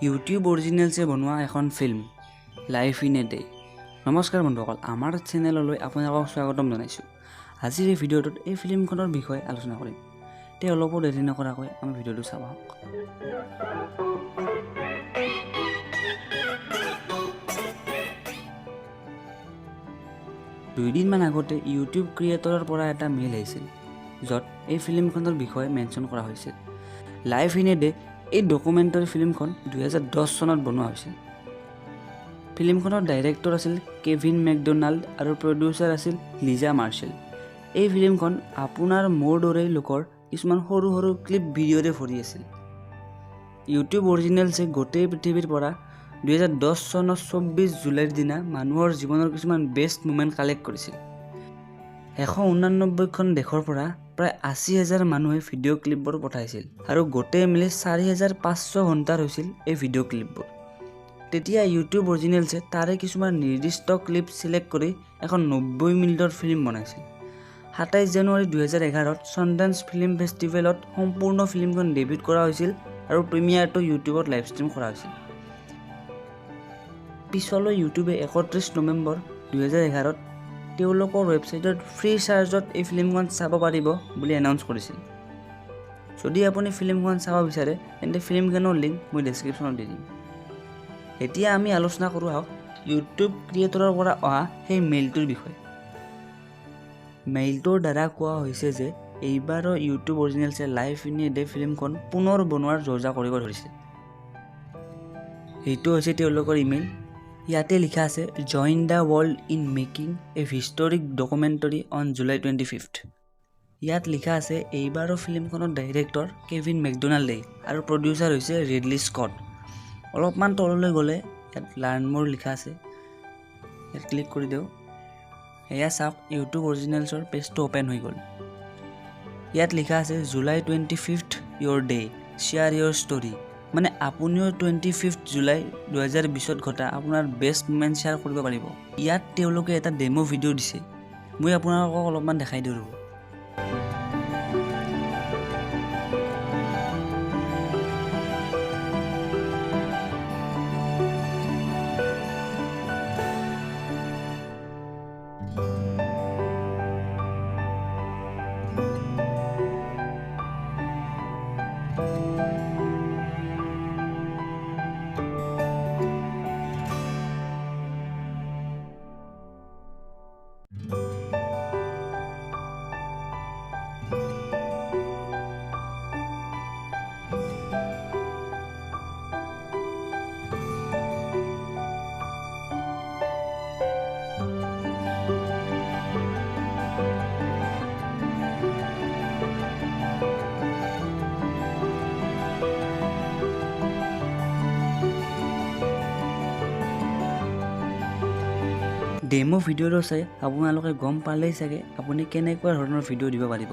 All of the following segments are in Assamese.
ইউটিউব অৰিজিনেলছে বনোৱা এখন film life in a day. নমস্কাৰ বন্ধুসকল, আমাৰ চেনেললৈ আপোনালোকক স্বাগতম জনাইছোঁ। আজিৰ এই ভিডিঅ'টোত এই ফিল্মখনৰ বিষয়ে আলোচনা কৰিম। তে অলপো দেৰি নকৰাকৈ আমি ভিডিঅ'টো চাব আহক। দুইদিনমান আগতে ইউটিউব ক্ৰিয়েটৰৰ পৰা এটা মেইল আহিছিল, য'ত এই ফিল্মখনৰ বিষয়ে মেনশ্যন কৰা হৈছিল। লাইফ ইন এ ডে এই ডকুমেণ্টাৰী ফিল্মখন 2010 চনত বনোৱা হৈছিল। ফিল্মখনৰ ডাইৰেক্টৰ আছিল কেভিন মেকডোনাল্ড আৰু প্ৰডিউচাৰ আছিল লিজা মাৰ্শ্বেল। এই ফিল্মখন আপোনাৰ মোৰ দৰেই লোকৰ কিছুমান সৰু সৰু ক্লিপ ভিডিঅ'ৰে ভৰি আছিল। ইউটিউব অৰিজিনেলছে গোটেই পৃথিৱীৰ পৰা 2010 চনৰ 24 জুলাইৰ দিনা মানুহৰ জীৱনৰ কিছুমান বেষ্ট মোমেণ্ট কালেক্ট কৰিছিল। 189খন দেশৰ পৰা প্ৰায় 80,000 মানুহে ভিডিঅ' ক্লিপবোৰ পঠাইছিল আৰু গোটেই মিলি 4,500 ঘণ্টাৰ হৈছিল এই ভিডিঅ' ক্লিপবোৰ। তেতিয়া ইউটিউব অৰিজিনেলছে তাৰে কিছুমান নিৰ্দিষ্ট ক্লিপ চিলেক্ট কৰি এখন 90 মিনিটৰ ফিল্ম বনাইছিল। 27 জানুৱাৰী 2011ত চণ্ডেন্স ফিল্ম ফেষ্টিভেলত সম্পূৰ্ণ ফিল্মখন ডেবিউট কৰা হৈছিল আৰু প্ৰিমিয়াৰটো ইউটিউবত লাইভ ষ্ট্ৰীম কৰা হৈছিল। পিছলৈ ইউটিউবে 31 নৱেম্বৰ 2011ত তেওঁলোকৰ ৱেবছাইটত ফ্ৰী চাৰ্জত এই ফিল্মখন চাব পাৰিব বুলি এনাউন্স কৰিছিল। যদি আপুনি ফিল্মখন চাব বিচাৰে তেন্তে ফিল্মখনৰ লিংক মই ডেছক্ৰিপশ্যনত দি দিম। এতিয়া আমি আলোচনা কৰোঁ আহক ইউটিউব ক্ৰিয়েটৰৰ পৰা অহা সেই মেইলটোৰ বিষয়ে। মেইলটোৰ দ্বাৰা কোৱা হৈছে যে এইবাৰৰ ইউটিউব অৰিজিনেলছে লাইফ ইন এ ডে ফিল্মখন পুনৰ বনোৱাৰ যোজনা কৰিব ধৰিছে। এইটো হৈছে তেওঁলোকৰ ইমেইল। ইয়াতে লিখা আছে, join the world in making A historic documentary on July 25। ইয়াত লিখা আছে এইবাৰৰ ফিল্মখনৰ ডাইৰেক্টৰ কেভিন মেকডোনাল্ডে আৰু প্ৰডিউচাৰ হৈছে ৰিডলি স্কট। অলপমান তললৈ গ'লে ইয়াত লাৰ্ণ মোৰ লিখা আছে, ইয়াত ক্লিক কৰি দিওঁ। এয়া চাওক, ইউটিউব অৰিজিনেলছৰ পেজটো অ'পেন হৈ গ'ল। ইয়াত লিখা আছে July 25 your day, share your story. মানে আপুনিও 25 জুলাই 2020ত ঘটা আপোনাৰ বেষ্ট মোমেণ্ট শ্বেয়াৰ কৰিব পাৰিব। ইয়াত তেওঁলোকে এটা ডেমো ভিডিঅ' দিছে, মই আপোনালোকক অলপমান দেখাই দিওঁ। ডেমো ভিডিঅ'টো চাই আপোনালোকে গম পালেই চাগে আপুনি কেনেকুৱা ধৰণৰ ভিডিঅ' দিব পাৰিব,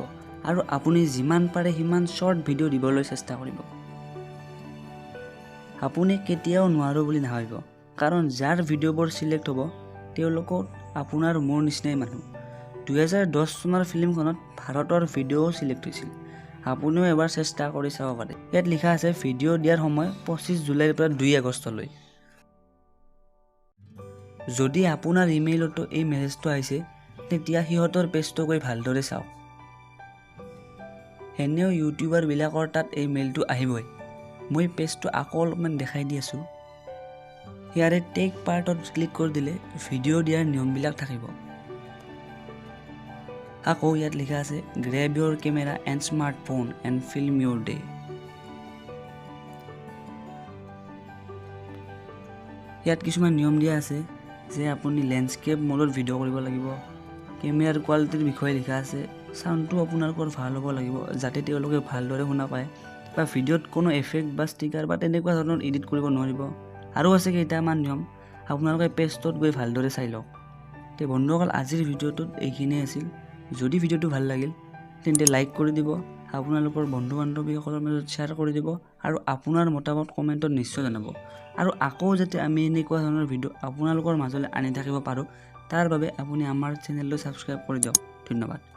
আৰু আপুনি যিমান পাৰে সিমান শ্বৰ্ট ভিডিঅ' দিবলৈ চেষ্টা কৰিব। আপুনি কেতিয়াও নোৱাৰো বুলি নাভাবিব, কাৰণ যাৰ ভিডিঅ'বোৰ চিলেক্ট হ'ব তেওঁলোকো আপোনাৰ মোৰ নিচিনাই মানুহ। 2010 চনৰ ফিল্মখনত ভাৰতৰ ভিডিঅ'ও চিলেক্ট হৈছিল। আপুনিও এবাৰ চেষ্টা কৰি চাব পাৰে। ইয়াত লিখা আছে ভিডিঅ' দিয়াৰ সময় 25 জুলাইৰ পৰা 2 আগষ্টলৈ। যদি আপোনাৰ ইমেইলতো এই মেছেজটো আহিছে তেতিয়া সিহঁতৰ পেজটো গৈ ভালদৰে চাওক। এনেও ইউটিউবাৰবিলাকৰ তাত এই মেইলটো আহিবই। মই পেজটো আকৌ অলপমান দেখাই দি আছোঁ। ইয়াৰে টেক পাৰ্টত ক্লিক কৰি দিলে ভিডিঅ' দিয়াৰ নিয়মবিলাক থাকিব। আকৌ ইয়াত লিখা আছে grab your camera and smartphone and film your day. ইয়াত কিছুমান নিয়ম দিয়া আছে যে আপুনি লেণ্ডস্কেপ মোডত ভিডিঅ' কৰিব লাগিব। কেমেৰাৰ কোৱালিটিৰ বিষয়ে লিখা আছে। চাউণ্ডটো আপোনালোকৰ ভাল হ'ব লাগিব যাতে তেওঁলোকে ভালদৰে শুনা পায়, বা ভিডিঅ'ত কোনো এফেক্ট বা ষ্টিকাৰ বা তেনেকুৱা ধৰণৰ এডিট কৰিব নোৱাৰিব। আৰু আছে কেইটামান নিয়ম, আপোনালোকে পেজটোত গৈ ভালদৰে চাই লওক। তে বন্ধুসকল, আজিৰ ভিডিঅ'টোত এইখিনিয়ে আছিল। যদি ভিডিঅ'টো ভাল লাগিল তেন্তে লাইক কৰি দিব, আপোনালোকৰ বন্ধু বান্ধৱীসকলৰ মাজত শ্বেয়াৰ কৰি দিব, আৰু আপোনাৰ মতামত কমেণ্টত নিশ্চয় জনাব। আৰু আকৌ যাতে আমি এনেকুৱা ধৰণৰ ভিডিঅ' আপোনালোকৰ মাজলৈ আনি থাকিব পাৰোঁ তাৰ বাবে আপুনি আমাৰ চেনেলটো ছাবস্ক্ৰাইব কৰি দিয়ক। ধন্যবাদ।